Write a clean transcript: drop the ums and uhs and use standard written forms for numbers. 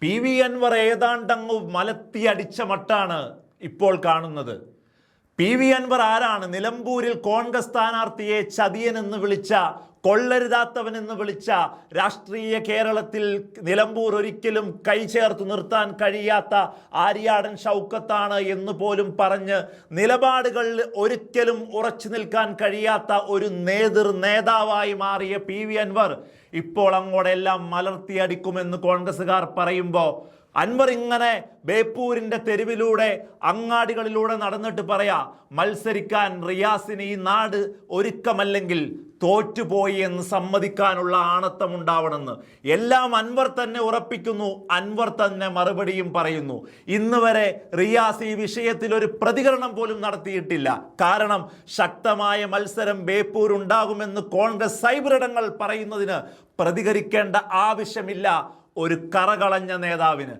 PV Anwar ഏതാണ്ടങ്ങ് മലത്തിയടിച്ച മട്ടാണ് ഇപ്പോൾ കാണുന്നത്. PV Anwar ആരാണ്? നിലമ്പൂരിൽ കോൺഗ്രസ് സ്ഥാനാർത്ഥിയെ ചതിയനെന്ന് വിളിച്ച, കൊള്ളരുതാത്തവനെന്ന് വിളിച്ച, രാഷ്ട്രീയ കേരളത്തിൽ നിലമ്പൂർ ഒരിക്കലും കൈ ചേർത്ത് നിർത്താൻ കഴിയാത്ത ആര്യാടൻ ഷൗക്കത്താണ് എന്ന് പോലും പറഞ്ഞ് നിലപാടുകളിൽ ഒരിക്കലും ഉറച്ചു നിൽക്കാൻ കഴിയാത്ത ഒരു നേതാവായി മാറിയ PV അൻവർ ഇപ്പോൾ അങ്ങോട്ടെല്ലാം മലർത്തിയടിക്കുമെന്ന് കോൺഗ്രസ്സുകാർ പറയുമ്പോൾ അൻവർ ഇങ്ങനെ ബേപ്പൂരിന്റെ തെരുവിലൂടെ അങ്ങാടികളിലൂടെ നടന്നിട്ട് പറയാ, മത്സരിക്കാൻ റിയാസിന് ഈ നാട് ഒരുക്കമല്ലെങ്കിൽ തോറ്റുപോയി എന്ന് സമ്മതിക്കാനുള്ള ആണത്തം ഉണ്ടാവണമെന്ന് എല്ലാം അൻവർ തന്നെ ഉറപ്പിക്കുന്നു. അൻവർ തന്നെ മറുപടിയും പറയുന്നു. ഇന്ന് വരെ റിയാസ് ഈ വിഷയത്തിൽ ഒരു പ്രതികരണം പോലും നടത്തിയിട്ടില്ല. കാരണം ശക്തമായ മത്സരം ബേപ്പൂർ ഉണ്ടാകുമെന്ന് കോൺഗ്രസ് സൈബറിടങ്ങൾ പറയുന്നതിന് പ്രതികരിക്കേണ്ട ആവശ്യമില്ല ഒരു കറകളഞ്ഞ നേതാവിന്.